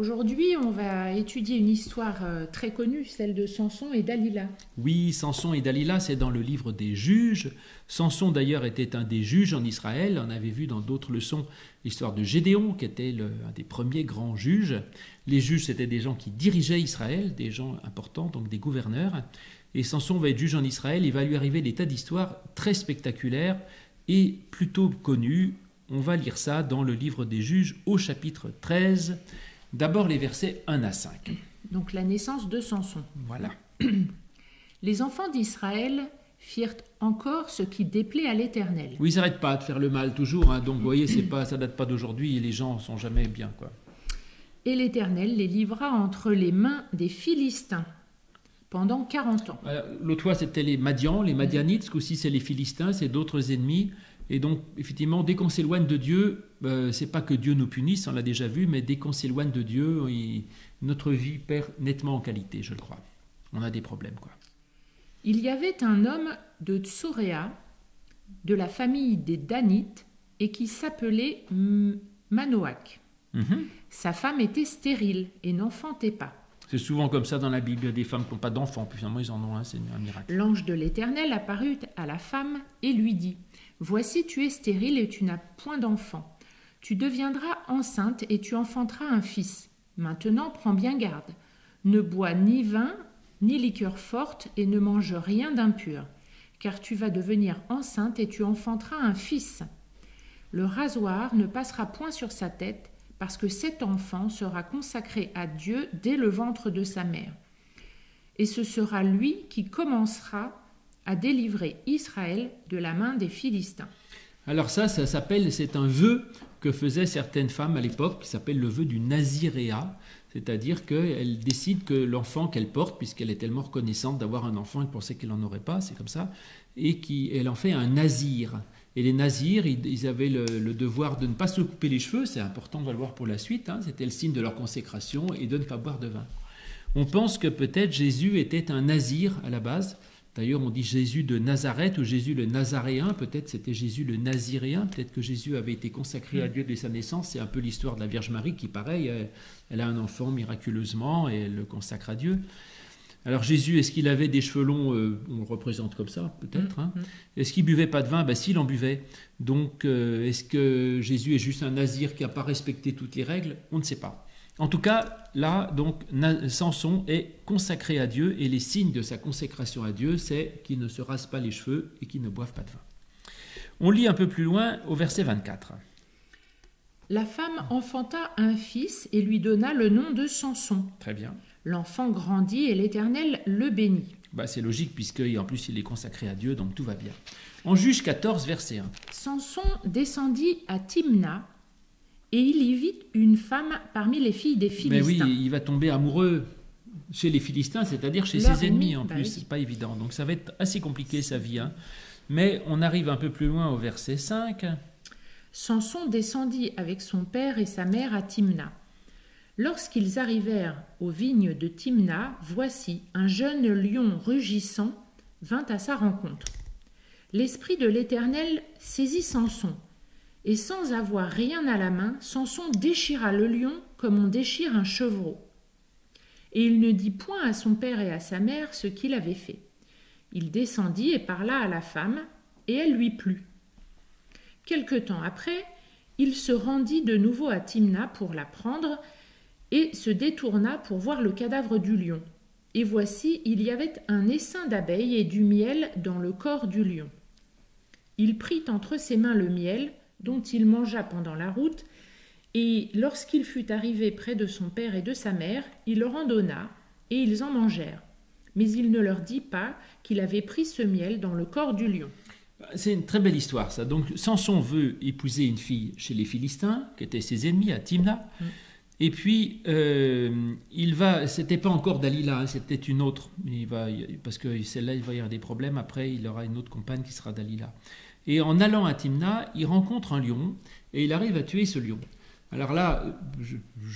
aujourd'hui, on va étudier une histoire très connue, celle de Samson et Dalila. Oui, Samson et Dalila, c'est dans le livre des juges. Samson d'ailleurs était un des juges en Israël. On avait vu dans d'autres leçons l'histoire de Gédéon, qui était un des premiers grands juges. Les juges, c'était des gens qui dirigeaient Israël, des gens importants, donc des gouverneurs. Et Samson va être juge en Israël. Il va lui arriver des tas d'histoires très spectaculaires et plutôt connues. On va lire ça dans le livre des juges au chapitre 13. D'abord les versets 1 à 5. Donc la naissance de Samson. Voilà. Les enfants d'Israël firent encore ce qui déplaît à l'Éternel. Oui, ils n'arrêtent pas de faire le mal toujours. Donc vous voyez, ça date pas d'aujourd'hui et les gens ne sont jamais bien, quoi. Et l'Éternel les livra entre les mains des Philistins pendant 40 ans. L'autre fois, c'était les Madianites. Ce coup-ci, c'est les Philistins, c'est d'autres ennemis. Et donc, effectivement, dès qu'on s'éloigne de Dieu, c'est pas que Dieu nous punisse, on l'a déjà vu, mais dès qu'on s'éloigne de Dieu, notre vie perd nettement en qualité, je le crois. On a des problèmes, quoi. Il y avait un homme de Tsoréa, de la famille des Danites, et qui s'appelait Manoach. Sa femme était stérile et n'enfantait pas. C'est souvent comme ça dans la Bible, il y a des femmes qui n'ont pas d'enfants, puis finalement ils en ont un, c'est un miracle. L'ange de l'Éternel apparut à la femme et lui dit : Voici, tu es stérile et tu n'as point d'enfant. Tu deviendras enceinte et tu enfanteras un fils. Maintenant, prends bien garde. Ne bois ni vin, ni liqueur forte, et ne mange rien d'impur, car tu vas devenir enceinte et tu enfanteras un fils. Le rasoir ne passera point sur sa tête, parce que cet enfant sera consacré à Dieu dès le ventre de sa mère. Et ce sera lui qui commencera à délivrer Israël de la main des Philistins. Alors ça s'appelle, c'est un vœu que faisaient certaines femmes à l'époque, qui s'appelle le vœu du naziréat, c'est-à-dire qu'elles décident que l'enfant qu'elle porte, puisqu'elle est tellement reconnaissante d'avoir un enfant, elle pensait qu'elle n'en aurait pas, c'est comme ça, et elle en fait un nazir. Et les nazirs, ils avaient le devoir de ne pas se couper les cheveux, c'est important, on va le voir pour la suite, c'était le signe de leur consécration, et de ne pas boire de vin. On pense que peut-être Jésus était un nazir à la base. D'ailleurs, on dit Jésus de Nazareth ou Jésus le Nazaréen, peut-être c'était Jésus le Naziréen, peut-être que Jésus avait été consacré à Dieu dès sa naissance. C'est un peu l'histoire de la Vierge Marie qui, pareil, elle a un enfant miraculeusement et elle le consacre à Dieu. Alors Jésus, est-ce qu'il avait des cheveux longs? On le représente comme ça, peut-être. Est-ce qu'il buvait pas de vin? Si, il en buvait. Donc, est-ce que Jésus est juste un nazir qui n'a pas respecté toutes les règles? On ne sait pas. En tout cas, là, donc, Samson est consacré à Dieu et les signes de sa consécration à Dieu, c'est qu'il ne se rase pas les cheveux et qu'il ne boive pas de vin. On lit un peu plus loin au verset 24. La femme enfanta un fils et lui donna le nom de Samson. Très bien. L'enfant grandit et l'Éternel le bénit. C'est logique puisqu'en plus il est consacré à Dieu, donc tout va bien. En Juge 14, verset 1. Samson descendit à Timna et il y vit une femme parmi les filles des Philistins. Mais oui, il va tomber amoureux chez les Philistins, c'est-à-dire chez ses ennemis en plus. Oui. C'est pas évident, donc ça va être assez compliqué sa vie. Mais on arrive un peu plus loin au verset 5. Samson descendit avec son père et sa mère à Timna. Lorsqu'ils arrivèrent aux vignes de Timna, voici, un jeune lion rugissant vint à sa rencontre. L'esprit de l'Éternel saisit Samson, et sans avoir rien à la main, Samson déchira le lion comme on déchire un chevreau. Et il ne dit point à son père et à sa mère ce qu'il avait fait. Il descendit et parla à la femme, et elle lui plut. Quelque temps après, il se rendit de nouveau à Timna pour la prendre, et se détourna pour voir le cadavre du lion. Et voici, il y avait un essaim d'abeilles et du miel dans le corps du lion. Il prit entre ses mains le miel, dont il mangea pendant la route, et lorsqu'il fut arrivé près de son père et de sa mère, il leur en donna, et ils en mangèrent. Mais il ne leur dit pas qu'il avait pris ce miel dans le corps du lion. C'est une très belle histoire, ça. Donc, Samson veut épouser une fille chez les Philistins, qui étaient ses ennemis à Timna. Et puis, c'était pas encore Dalila, c'était une autre. Parce que celle-là, il va y avoir des problèmes. Après, il aura une autre compagne qui sera Dalila. Et en allant à Timna, il rencontre un lion et il arrive à tuer ce lion. Alors là,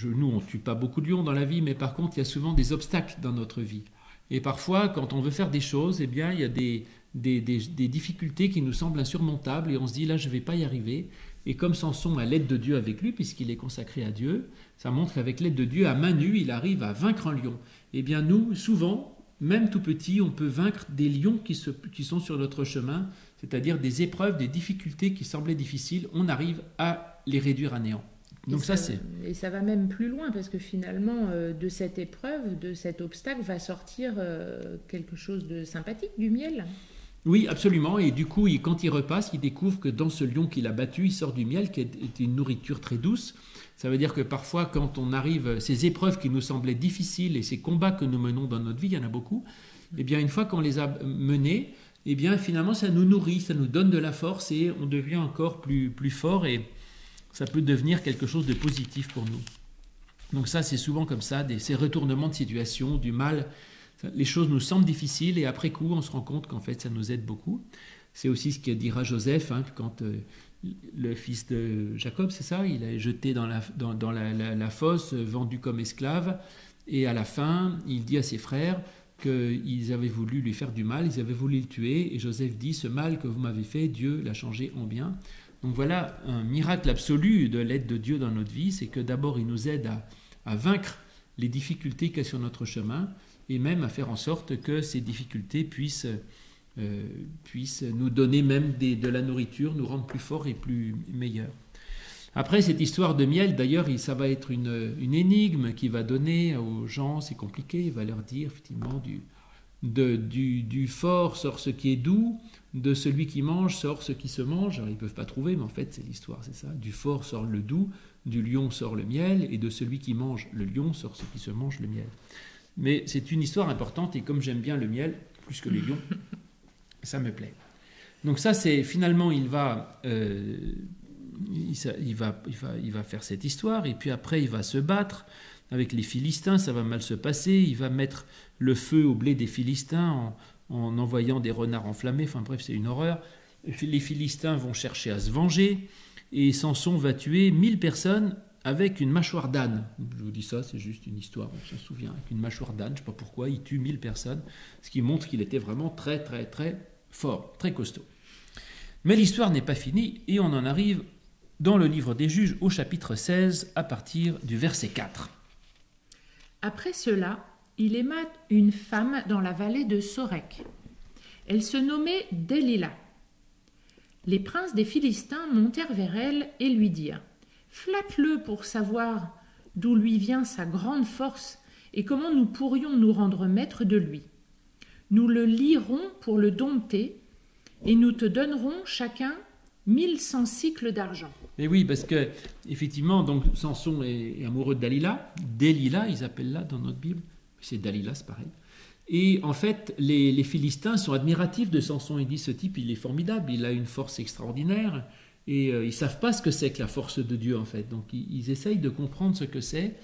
nous, on ne tue pas beaucoup de lions dans la vie, mais par contre, il y a souvent des obstacles dans notre vie. Et parfois, quand on veut faire des choses, eh bien, il y a des difficultés qui nous semblent insurmontables et on se dit, là, je ne vais pas y arriver. Et comme Samson a l'aide de Dieu avec lui, puisqu'il est consacré à Dieu, ça montre qu'avec l'aide de Dieu, à main nue, il arrive à vaincre un lion. Eh bien nous, souvent, même tout petit, on peut vaincre des lions qui sont sur notre chemin, c'est-à-dire des épreuves, des difficultés qui semblaient difficiles, on arrive à les réduire à néant. Donc et ça va même plus loin, parce que finalement, de cette épreuve, de cet obstacle, va sortir quelque chose de sympathique, du miel. Oui, absolument. Et du coup, quand il repasse, il découvre que dans ce lion qu'il a battu, il sort du miel, qui est une nourriture très douce. Ça veut dire que parfois, quand on arrive, ces épreuves qui nous semblaient difficiles et ces combats que nous menons dans notre vie, il y en a beaucoup, eh bien, une fois qu'on les a menés, eh bien, finalement, ça nous nourrit, ça nous donne de la force et on devient encore plus fort et ça peut devenir quelque chose de positif pour nous. Donc ça, c'est souvent comme ça, ces retournements de situation, du mal. Les choses nous semblent difficiles et après coup, on se rend compte qu'en fait, ça nous aide beaucoup. C'est aussi ce que dira Joseph, quand le fils de Jacob, c'est ça, il est jeté dans la fosse, vendu comme esclave. Et à la fin, il dit à ses frères qu'ils avaient voulu lui faire du mal, ils avaient voulu le tuer. Et Joseph dit, ce mal que vous m'avez fait, Dieu l'a changé en bien. Donc voilà un miracle absolu de l'aide de Dieu dans notre vie, c'est que d'abord il nous aide à vaincre les difficultés qu'il y a sur notre chemin et même à faire en sorte que ces difficultés puissent nous donner même de la nourriture, nous rendre plus forts et plus meilleurs. Après cette histoire de miel, d'ailleurs, ça va être une énigme qui va donner aux gens, c'est compliqué, il va leur dire effectivement du fort sort ce qui est doux, de celui qui mange sort ce qui se mange. Alors ils ne peuvent pas trouver, mais en fait c'est l'histoire, c'est ça. Du fort sort le doux, du lion sort le miel, et de celui qui mange le lion sort ce qui se mange le miel. Mais c'est une histoire importante, et comme j'aime bien le miel, plus que les lions, ça me plaît. Donc ça, c'est finalement, il va faire cette histoire, et puis après il va se battre avec les Philistins, ça va mal se passer, il va mettre le feu au blé des Philistins en envoyant des renards enflammés, enfin bref, c'est une horreur. Les Philistins vont chercher à se venger, et Samson va tuer 1000 personnes avec une mâchoire d'âne. Je vous dis ça, c'est juste une histoire, on s'en souvient, avec une mâchoire d'âne, je ne sais pas pourquoi, il tue 1000 personnes, ce qui montre qu'il était vraiment très très très fort, très costaud. Mais l'histoire n'est pas finie, et on en arrive dans le livre des Juges au chapitre 16, à partir du verset 4. Après cela, il aima une femme dans la vallée de Sorek. Elle se nommait Delilah. Les princes des Philistins montèrent vers elle et lui dirent « Flatte-le pour savoir d'où lui vient sa grande force et comment nous pourrions nous rendre maîtres de lui. Nous le lierons pour le dompter et nous te donnerons chacun 1100 cycles d'argent. » Mais oui, parce que effectivement, donc Samson est amoureux de Dalila. Delilah, ils appellent là dans notre Bible. C'est Dalila, c'est pareil. Et en fait, les Philistins sont admiratifs de Samson. Ils disent, ce type, il est formidable, il a une force extraordinaire. Et ils ne savent pas ce que c'est que la force de Dieu, en fait. Donc, ils essayent de comprendre ce que c'est.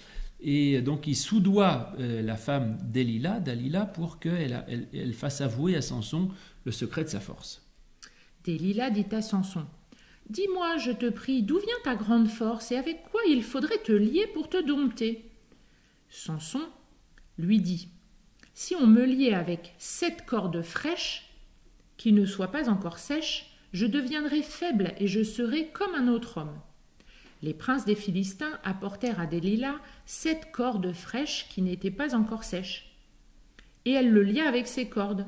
Et donc, ils soudoient la femme Dalila, pour qu'elle fasse avouer à Samson le secret de sa force. Delilah dit à Samson, « Dis-moi, je te prie, d'où vient ta grande force et avec quoi il faudrait te lier pour te dompter ?» Samson lui dit, « Si on me liait avec 7 cordes fraîches, qui ne soient pas encore sèches, je deviendrais faible et je serais comme un autre homme. » Les princes des Philistins apportèrent à Delilah 7 cordes fraîches qui n'étaient pas encore sèches. Et elle le lia avec ces cordes.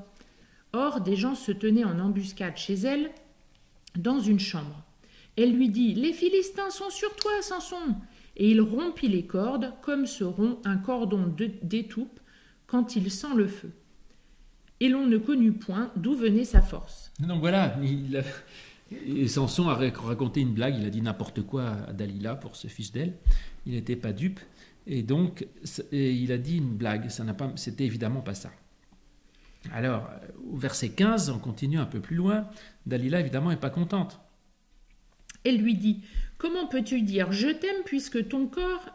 Or, des gens se tenaient en embuscade chez elle, dans une chambre. Elle lui dit, « Les Philistins sont sur toi, Samson !» Et il rompit les cordes, comme se rompt un cordon d'étoupe quand il sent le feu. Et l'on ne connut point d'où venait sa force. Donc voilà, et Samson a raconté une blague, il a dit n'importe quoi à Dalila pour se fiche d'elle. Il n'était pas dupe, et donc il a dit une blague, c'était évidemment pas ça. Alors, au verset 15, on continue un peu plus loin, Dalila évidemment n'est pas contente. Elle lui dit, « Comment peux-tu dire « Je t'aime » puisque ton cœur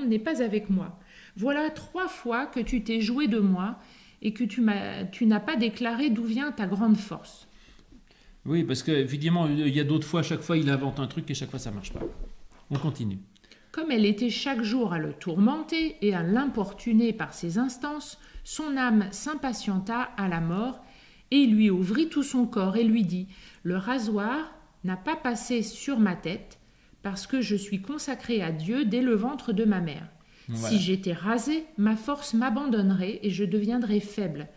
n'est pas avec moi ? Voilà 3 fois que tu t'es joué de moi et que tu n'as pas déclaré d'où vient ta grande force. » Oui, parce qu'évidemment, il y a d'autres fois, chaque fois il invente un truc et chaque fois ça ne marche pas. On continue. Comme elle était chaque jour à le tourmenter et à l'importuner par ses instances, son âme s'impatienta à la mort et il lui ouvrit tout son corps et lui dit « Le rasoir n'a pas passé sur ma tête, parce que je suis consacré à Dieu dès le ventre de ma mère. Voilà. Si j'étais rasé, ma force m'abandonnerait et je deviendrais faible.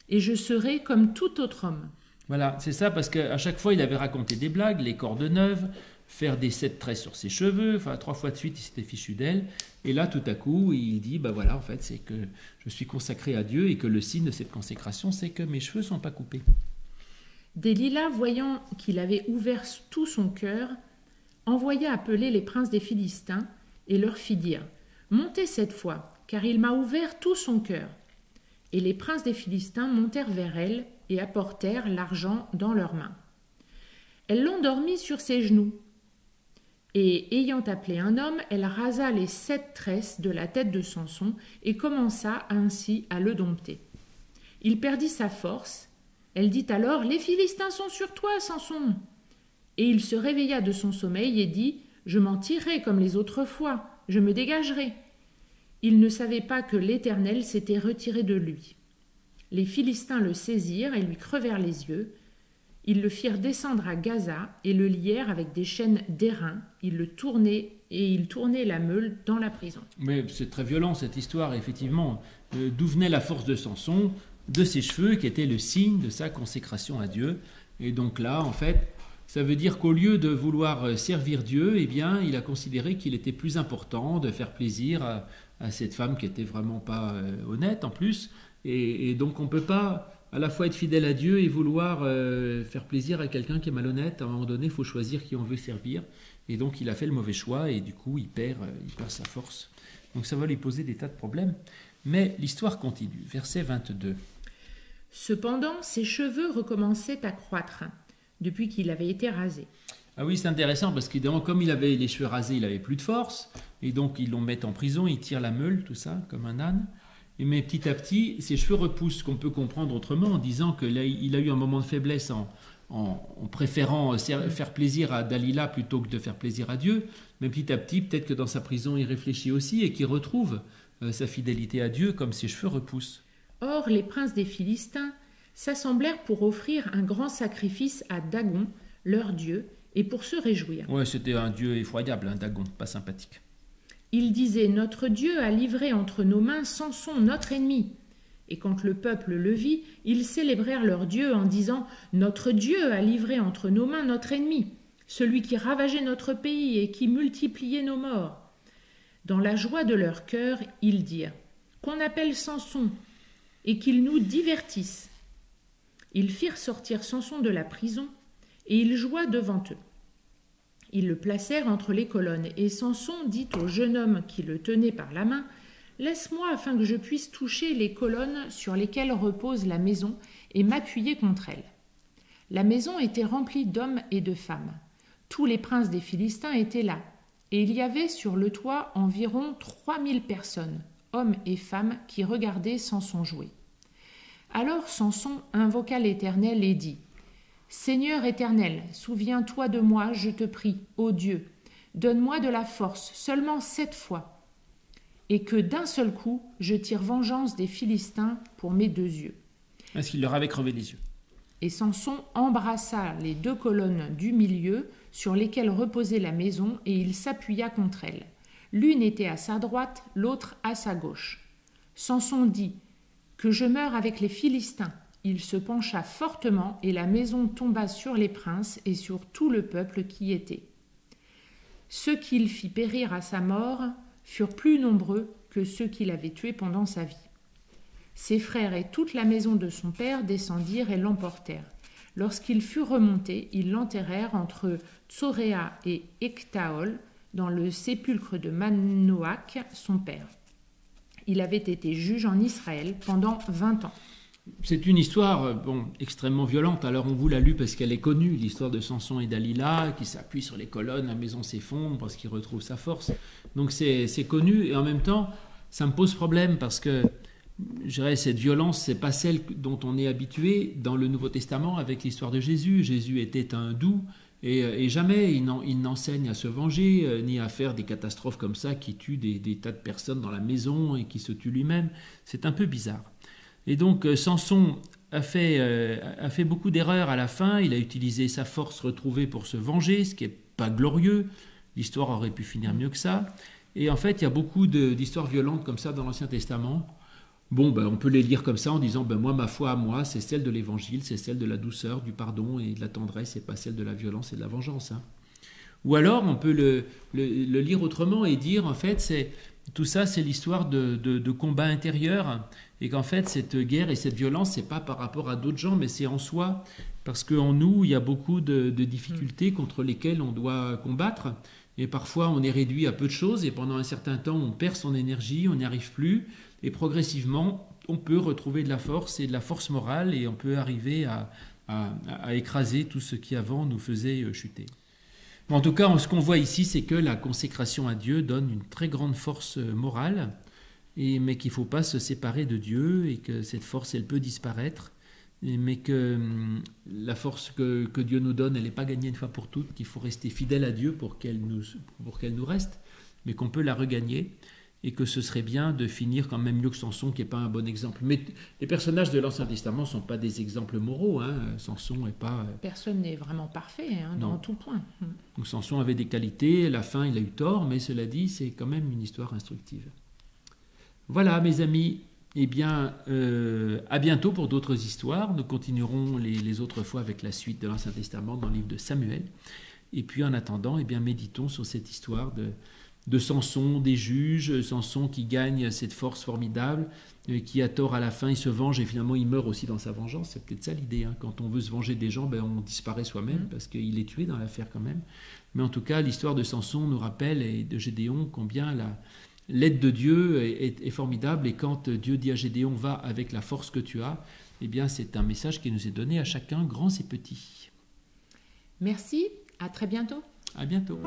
Et je serais comme tout autre homme. Voilà, c'est ça, parce qu'à chaque fois, il avait raconté des blagues, les cordes neuves, faire des 7 tresses sur ses cheveux, enfin 3 fois de suite, il s'était fichu d'elle. Et là, tout à coup, il dit, ben voilà, en fait, c'est que je suis consacré à Dieu et que le signe de cette consécration, c'est que mes cheveux ne sont pas coupés. Delilah, voyant qu'il avait ouvert tout son cœur, envoya appeler les princes des Philistins et leur fit dire « Montez cette fois, car il m'a ouvert tout son cœur. » Et les princes des Philistins montèrent vers elle et apportèrent l'argent dans leurs mains. Elle l'endormit sur ses genoux. Et ayant appelé un homme, elle rasa les 7 tresses de la tête de Samson et commença ainsi à le dompter. Il perdit sa force. Elle dit alors « Les Philistins sont sur toi, Samson !» Et il se réveilla de son sommeil et dit « Je m'en tirerai comme les autres fois, je me dégagerai. » Il ne savait pas que l'Éternel s'était retiré de lui. Les Philistins le saisirent et lui crevèrent les yeux. Ils le firent descendre à Gaza et le lièrent avec des chaînes d'airain. Ils tournaient la meule dans la prison. Mais c'est très violent cette histoire, effectivement. D'où venait la force de Samson? De ses cheveux, qui étaient le signe de sa consécration à Dieu. Et donc là, en fait, ça veut dire qu'au lieu de vouloir servir Dieu, eh bien, il a considéré qu'il était plus important de faire plaisir à cette femme qui était vraiment pas honnête en plus. Et donc on ne peut pas à la fois être fidèle à Dieu et vouloir faire plaisir à quelqu'un qui est malhonnête. À un moment donné, il faut choisir qui on veut servir. Et donc il a fait le mauvais choix et du coup il perd sa force. Donc ça va lui poser des tas de problèmes. Mais l'histoire continue. Verset 22. Cependant, ses cheveux recommençaient à croître depuis qu'il avait été rasé. Ah oui, c'est intéressant parce que comme il avait les cheveux rasés, il avait plus de force. Et donc ils l'ont mis en prison, il tire la meule, tout ça, comme un âne. Mais petit à petit, ses cheveux repoussent, qu'on peut comprendre autrement en disant qu'il a eu un moment de faiblesse en préférant faire plaisir à Dalila plutôt que de faire plaisir à Dieu. Mais petit à petit, peut-être que dans sa prison, il réfléchit aussi et qu'il retrouve sa fidélité à Dieu comme ses cheveux repoussent. Or, les princes des Philistins s'assemblèrent pour offrir un grand sacrifice à Dagon, leur dieu, et pour se réjouir. Ouais, c'était un dieu effroyable, un Dagon, pas sympathique. Ils disaient « Notre Dieu a livré entre nos mains Samson, notre ennemi. » Et quand le peuple le vit, ils célébrèrent leur Dieu en disant « Notre Dieu a livré entre nos mains notre ennemi, celui qui ravageait notre pays et qui multipliait nos morts. » Dans la joie de leur cœur, ils dirent « Qu'on appelle Samson et qu'il nous divertisse. » Ils firent sortir Samson de la prison et il joua devant eux. Ils le placèrent entre les colonnes, et Samson dit au jeune homme qui le tenait par la main « Laisse-moi afin que je puisse toucher les colonnes sur lesquelles repose la maison et m'appuyer contre elles. » La maison était remplie d'hommes et de femmes. Tous les princes des Philistins étaient là, et il y avait sur le toit environ 3000 personnes, hommes et femmes, qui regardaient Samson jouer. Alors Samson invoqua l'Éternel et dit « Seigneur éternel, souviens-toi de moi, je te prie, ô Dieu. Donne-moi de la force, seulement 7 fois, et que d'un seul coup, je tire vengeance des Philistins pour mes 2 yeux. » Est-ce qu'il leur avait crevé les yeux? Et Samson embrassa les 2 colonnes du milieu sur lesquelles reposait la maison, et il s'appuya contre elles. L'une était à sa droite, l'autre à sa gauche. Samson dit « Que je meure avec les Philistins. » Il se pencha fortement et la maison tomba sur les princes et sur tout le peuple qui y était. Ceux qu'il fit périr à sa mort furent plus nombreux que ceux qu'il avait tués pendant sa vie. Ses frères et toute la maison de son père descendirent et l'emportèrent. Lorsqu'il fut remonté, ils l'enterrèrent entre Tsoréa et Ectaol dans le sépulcre de Manoach, son père. Il avait été juge en Israël pendant 20 ans. C'est une histoire extrêmement violente. Alors on vous l'a lu parce qu'elle est connue, l'histoire de Samson et Dalila qui s'appuient sur les colonnes, la maison s'effondre parce qu'il retrouve sa force. Donc c'est connu et en même temps ça me pose problème parce que je dirais cette violence c'est pas celle dont on est habitué dans le Nouveau Testament avec l'histoire de Jésus. Jésus était un doux et jamais il n'enseigne à se venger ni à faire des catastrophes comme ça qui tuent des tas de personnes dans la maison et qui se tuent lui-même. C'est un peu bizarre. Et donc Samson a fait beaucoup d'erreurs à la fin. Il a utilisé sa force retrouvée pour se venger, ce qui n'est pas glorieux. L'histoire aurait pu finir mieux que ça. Et en fait, il y a beaucoup d'histoires violentes comme ça dans l'Ancien Testament. Bon, on peut les lire comme ça en disant, moi, ma foi à moi, c'est celle de l'Évangile, c'est celle de la douceur, du pardon et de la tendresse, et pas celle de la violence et de la vengeance. Hein. Ou alors, on peut le lire autrement et dire, en fait, tout ça, c'est l'histoire de combats intérieurs, et qu'en fait, cette guerre et cette violence, c'est pas par rapport à d'autres gens, mais c'est en soi, parce qu'en nous, il y a beaucoup de difficultés contre lesquelles on doit combattre, et parfois, on est réduit à peu de choses, et pendant un certain temps, on perd son énergie, on n'y arrive plus, et progressivement, on peut retrouver de la force et de la force morale, et on peut arriver à écraser tout ce qui avant nous faisait chuter. En tout cas, ce qu'on voit ici, c'est que la consécration à Dieu donne une très grande force morale, mais qu'il ne faut pas se séparer de Dieu, et que cette force, elle peut disparaître, mais que la force que Dieu nous donne, elle n'est pas gagnée une fois pour toutes, qu'il faut rester fidèle à Dieu pour qu'elle nous reste, mais qu'on peut la regagner, et que ce serait bien de finir quand même mieux que Samson, qui n'est pas un bon exemple. Mais les personnages de l'Ancien Testament ne sont pas des exemples moraux. Hein. Samson n'est pas... Personne n'est vraiment parfait dans tout point. Donc Samson avait des qualités, à la fin il a eu tort, mais cela dit, c'est quand même une histoire instructive. Voilà mes amis, eh bien à bientôt pour d'autres histoires. Nous continuerons les autres fois avec la suite de l'Ancien Testament dans le livre de Samuel. Et puis en attendant, eh bien méditons sur cette histoire de Samson, des juges, Samson qui gagne cette force formidable, qui a tort à la fin, il se venge et finalement il meurt aussi dans sa vengeance. C'est peut-être ça l'idée. Hein. Quand on veut se venger des gens, on disparaît soi-même parce qu'il est tué dans l'affaire quand même. Mais en tout cas, l'histoire de Samson nous rappelle, et de Gédéon, combien l'aide de Dieu est formidable. Et quand Dieu dit à Gédéon, va avec la force que tu as, eh bien c'est un message qui nous est donné à chacun, grands et petits. Merci, à très bientôt. À bientôt.